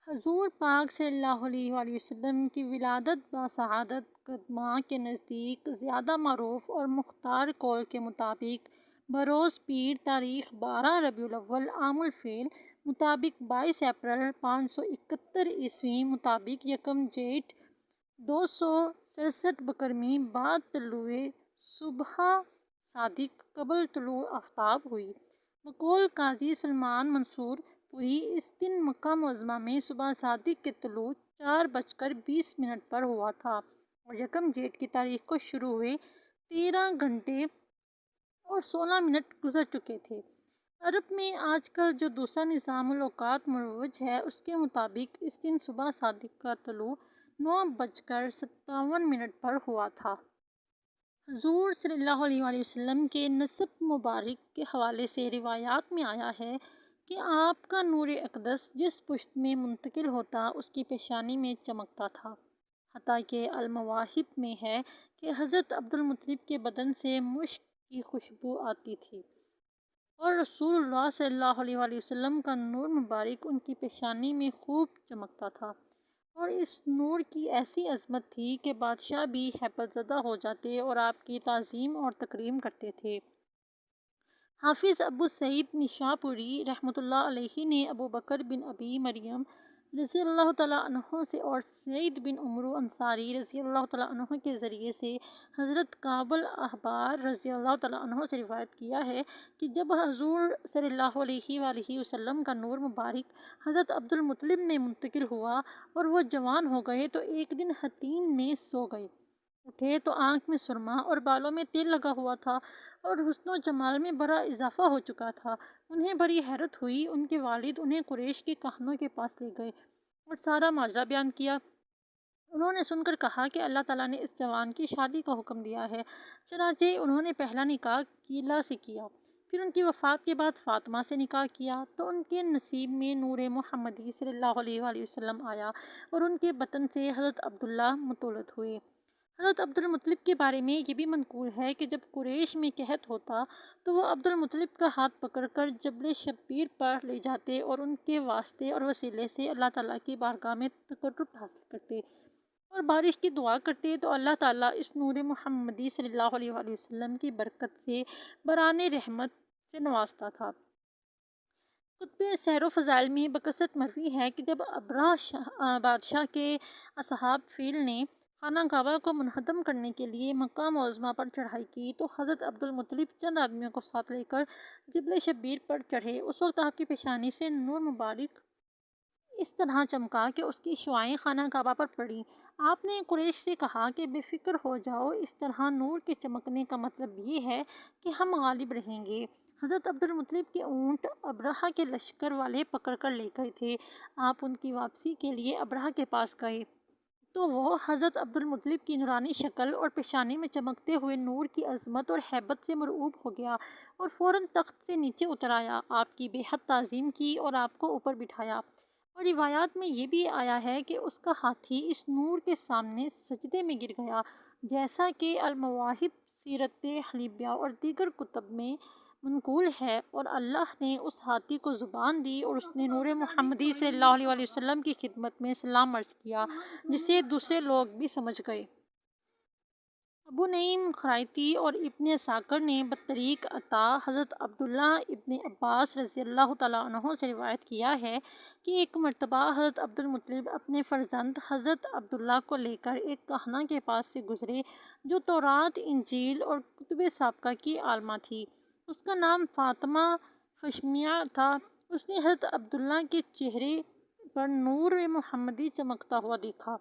حضور پاک صلی اللہ علیہ وآلہ وسلم کی ولادت باسعادت قدماء کے نزدیک زیادہ معروف اور مختار قول کے مطابق بروز پیر تاریخ 12 ربیع الاول عام الفیل مطابق 22 اپریل 571 عیسوی مطابق یکم جیٹھ 267 بکرمی بعد طلوع صبح صادق قبل طلوع آفتاب ہوئی۔ بقول قاضی سلمان منصور پوری اس دن مکہ معظمہ میں صبح صادق کے طلوع 4:20 پر ہوا تھا اور یکم جیٹھ کی تاریخ کو شروع ہوئے 13 گھنٹے اور 16 منٹ گزر چکے تھے۔ عرب میں آج کل جو دوسرا نظام الاوقات مروج ہے اس کے مطابق اس دن صبح صادق کا طلوع 9:57 پر ہوا تھا۔ حضور صلی اللہ علیہ وآلہ وسلم کے نسب مبارک کے حوالے سے روایات میں آیا ہے کہ آپ کا نور اقدس جس پشت میں منتقل ہوتا اس کی پیشانی میں چمکتا تھا، حتیٰ کہ المواہب میں ہے کہ حضرت عبد المطلب کے بدن سے مشک کی خوشبو آتی تھی اور رسول اللہ صلی اللہ علیہ وآلہ وسلم کا نور مبارک ان کی پیشانی میں خوب چمکتا تھا اور اس نور کی ایسی عظمت تھی کہ بادشاہ بھی ہیبت زدہ ہو جاتے اور آپ کی تعظیم اور تکریم کرتے تھے۔ حافظ ابو سعید نشاپوری رحمۃ اللہ علیہ نے ابو بکر بن ابی مریم رضی اللہ تعالیٰ عنہ سے اور سعید بن عمرو انصاری رضی اللہ تعالیٰ عنہ کے ذریعے سے حضرت کعب الاحبار رضی اللہ تعالیٰ عنہ سے روایت کیا ہے کہ جب حضور صلی اللہ علیہ وآلہ وسلم کا نور مبارک حضرت عبد المطلب میں منتقل ہوا اور وہ جوان ہو گئے تو ایک دن حتیم میں سو گئے، اٹھے تو آنکھ میں سرما اور بالوں میں تیل لگا ہوا تھا اور حسن و جمال میں بڑا اضافہ ہو چکا تھا۔ انہیں بڑی حیرت ہوئی۔ ان کے والد انہیں قریش کے کہنوں کے پاس لے گئے اور سارا ماجرا بیان کیا۔ انہوں نے سن کر کہا کہ اللہ تعالیٰ نے اس جوان کی شادی کا حکم دیا ہے، چنانچہ انہوں نے پہلا نکاح کیلا سے کیا، پھر ان کی وفات کے بعد فاطمہ سے نکاح کیا تو ان کے نصیب میں نور محمدی صلی اللہ علیہ وآلہ وسلم آیا اور ان کے بطن سے حضرت عبداللہ متولد ہوئے۔ حضرت عبد المطلب کے بارے میں یہ بھی منقول ہے کہ جب قریش میں قحط ہوتا تو وہ عبد المطلب کا ہاتھ پکڑ کر جبل شبیر پر لے جاتے اور ان کے واسطے اور وسیلے سے اللہ تعالیٰ کی بارگاہ میں تقرب حاصل کرتے اور بارش کی دعا کرتے تو اللہ تعالیٰ اس نور محمدی صلی اللہ علیہ وآلہ وسلم کی برکت سے بران رحمت سے نوازتا تھا۔ کتب سیر و فضائل میں بکثرت مروی ہے کہ جب ابرہہ بادشاہ کے اصحاب فیل نے خانہ کعبہ کو منہدم کرنے کے لیے مکہ معظمہ پر چڑھائی کی تو حضرت عبد المطلب چند آدمیوں کو ساتھ لے کر جبل شبیر پر چڑھے۔ اس وقت آپ کی پیشانی سے نور مبارک اس طرح چمکا کہ اس کی شعاعیں خانہ کعبہ پر پڑیں۔ آپ نے قریش سے کہا کہ بے فکر ہو جاؤ، اس طرح نور کے چمکنے کا مطلب یہ ہے کہ ہم غالب رہیں گے۔ حضرت عبد المطلب کے اونٹ ابرہہ کے لشکر والے پکڑ کر لے گئے تھے۔ آپ ان کی واپسی کے لیے ابرہہ کے پاس گئے تو وہ حضرت عبد المطلب کی نورانی شکل اور پیشانی میں چمکتے ہوئے نور کی عظمت اور ہیبت سے مرعوب ہو گیا اور فوراً تخت سے نیچے اتر آیا، آپ کی بے حد تعظیم کی اور آپ کو اوپر بٹھایا۔ اور روایات میں یہ بھی آیا ہے کہ اس کا ہاتھی اس نور کے سامنے سجدے میں گر گیا، جیسا کہ المواہب، سیرت حلیبیہ اور دیگر کتب میں منقول ہے، اور اللہ نے اس ہاتھی کو زبان دی اور اس نے نور محمدی صلی اللہ علیہ وآلہ وسلم کی خدمت میں سلام عرض کیا، جسے دوسرے لوگ بھی سمجھ گئے۔ ابو نعیم خرائطی اور ابن عساکر نے بطریق عطا حضرت عبداللہ ابن عباس رضی اللہ تعالیٰ عنہ سے روایت کیا ہے کہ ایک مرتبہ حضرت عبد المطلب اپنے فرزند حضرت عبداللہ کو لے کر ایک کہنہ کے پاس سے گزرے جو تورات، انجیل اور کتب سابقہ کی عالمہ تھی۔ اس کا نام فاطمہ فشمیہ تھا۔ اس نے حضرت عبداللہ کے چہرے پر نور محمدی چمکتا ہوا دیکھا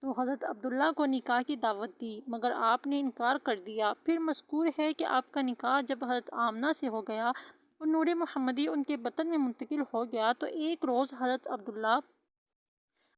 تو حضرت عبداللہ کو نکاح کی دعوت دی، مگر آپ نے انکار کر دیا۔ پھر مذکور ہے کہ آپ کا نکاح جب حضرت آمنہ سے ہو گیا اور نور محمدی ان کے بطن میں منتقل ہو گیا تو ایک روز حضرت عبداللہ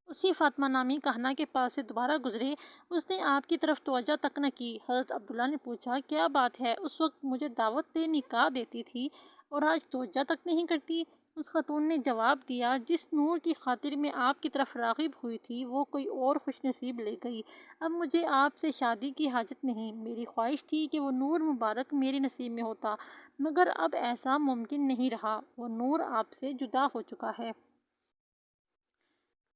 اسی فاطمہ نامی کہنہ کے پاس سے دوبارہ گزرے۔ اس نے آپ کی طرف توجہ تک نہ کی۔ حضرت عبداللہ نے پوچھا، کیا بات ہے؟ اس وقت مجھے دعوت نکاح دیتی تھی اور آج توجہ تک نہیں کرتی؟ اس خاتون نے جواب دیا، جس نور کی خاطر میں آپ کی طرف راغب ہوئی تھی وہ کوئی اور خوش نصیب لے گئی۔ اب مجھے آپ سے شادی کی حاجت نہیں۔ میری خواہش تھی کہ وہ نور مبارک میرے نصیب میں ہوتا، مگر اب ایسا ممکن نہیں رہا، وہ نور آپ سے جدا ہو چکا ہے۔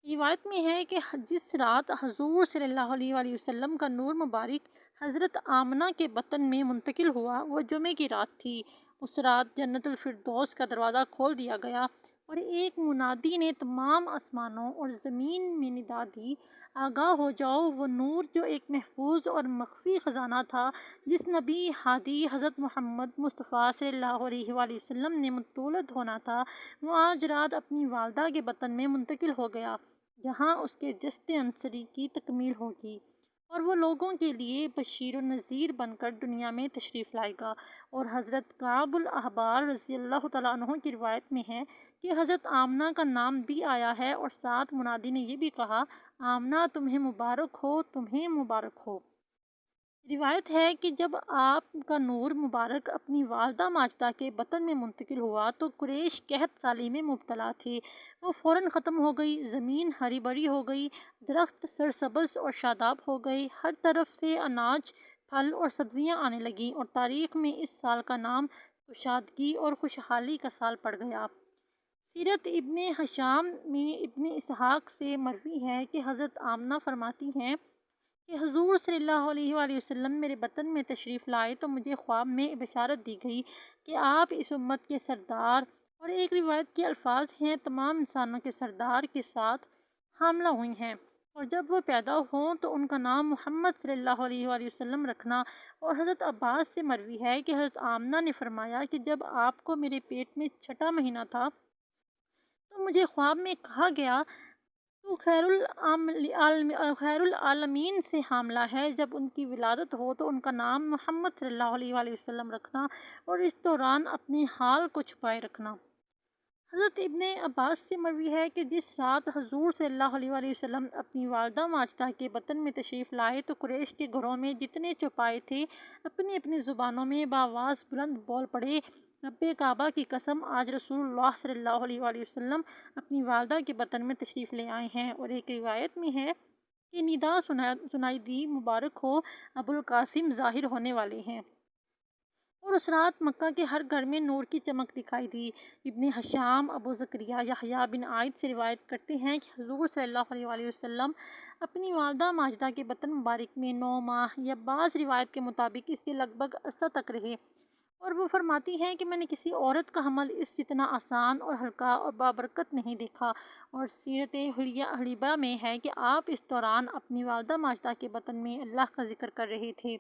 روایت میں ہے کہ جس رات حضور صلی اللہ علیہ وآلہ وسلم کا نور مبارک حضرت آمنہ کے بطن میں منتقل ہوا، وہ جمعے کی رات تھی۔ اس رات جنت الفردوس کا دروازہ کھول دیا گیا اور ایک منادی نے تمام آسمانوں اور زمین میں ندا دی، آگاہ ہو جاؤ! وہ نور جو ایک محفوظ اور مخفی خزانہ تھا، جس نبی ہادی حضرت محمد مصطفیٰ صلی اللہ علیہ وآلہ وسلم نے متولد ہونا تھا، وہ آج رات اپنی والدہ کے بطن میں منتقل ہو گیا، جہاں اس کے جسد عنصری کی تکمیل ہوگی اور وہ لوگوں کے لیے بشیر و نذیر بن کر دنیا میں تشریف لائے گا۔ اور حضرت کعب الاحبار رضی اللہ تعالیٰ عنہ کی روایت میں ہے کہ حضرت آمنہ کا نام بھی آیا ہے اور ساتھ منادی نے یہ بھی کہا، آمنہ تمہیں مبارک ہو، تمہیں مبارک ہو۔ روایت ہے کہ جب آپ کا نور مبارک اپنی والدہ ماجدہ کے بطن میں منتقل ہوا تو قریش قحط سالی میں مبتلا تھے، وہ فوراً ختم ہو گئی، زمین ہری بھری ہو گئی، درخت سرسبز اور شاداب ہو گئے، ہر طرف سے اناج، پھل اور سبزیاں آنے لگیں، اور تاریخ میں اس سال کا نام کشادگی اور خوشحالی کا سال پڑ گیا۔ سیرت ابن ہشام میں ابن اسحاق سے مروی ہے کہ حضرت آمنہ فرماتی ہیں کہ حضور صلی اللہ علیہ وآلہ وسلم میرے بطن میں تشریف لائے تو مجھے خواب میں بشارت دی گئی کہ آپ اس امت کے سردار، اور ایک روایت کے الفاظ ہیں، تمام انسانوں کے سردار کے ساتھ حاملہ ہوئی ہیں، اور جب وہ پیدا ہوں تو ان کا نام محمد صلی اللہ علیہ وآلہ وسلم رکھنا۔ اور حضرت عباس سے مروی ہے کہ حضرت آمنہ نے فرمایا کہ جب آپ کو میرے پیٹ میں چھٹا مہینہ تھا تو مجھے خواب میں کہا گیا، تو خیر العالمین سے حاملہ ہے، جب ان کی ولادت ہو تو ان کا نام محمد صلی اللہ علیہ وآلہ وسلم رکھنا اور اس دوران اپنے حال کو چھپائے رکھنا۔ حضرت ابن عباس سے مروی ہے کہ جس رات حضور صلی اللہ علیہ وآلہ وسلم اپنی والدہ ماجدہ کے بطن میں تشریف لائے تو قریش کے گھروں میں جتنے چوپائے تھے اپنی اپنی زبانوں میں بآواز بلند بول پڑے، رب کعبہ کی قسم، آج رسول اللہ صلی اللہ علیہ وآلہ وسلم اپنی والدہ کے بطن میں تشریف لے آئے ہیں۔ اور ایک روایت میں ہے کہ ندا سنائی دی، مبارک ہو، ابو القاسم ظاہر ہونے والے ہیں۔ اور اس رات مکہ کے ہر گھر میں نور کی چمک دکھائی دی۔ ابن ہشام ابو زکریا یحییٰ بن عائد سے روایت کرتے ہیں کہ حضور صلی اللہ علیہ وآلہ وسلم اپنی والدہ ماجدہ کے بطن مبارک میں 9 ماہ یا بعض روایت کے مطابق اس کے لگ بھگ عرصہ تک رہے، اور وہ فرماتی ہیں کہ میں نے کسی عورت کا حمل اس جتنا آسان اور ہلکا اور بابرکت نہیں دیکھا۔ اور سیرت حلیبہ میں ہے کہ آپ اس دوران اپنی والدہ ماجدہ کے بطن میں اللہ کا ذکر کر رہے تھے۔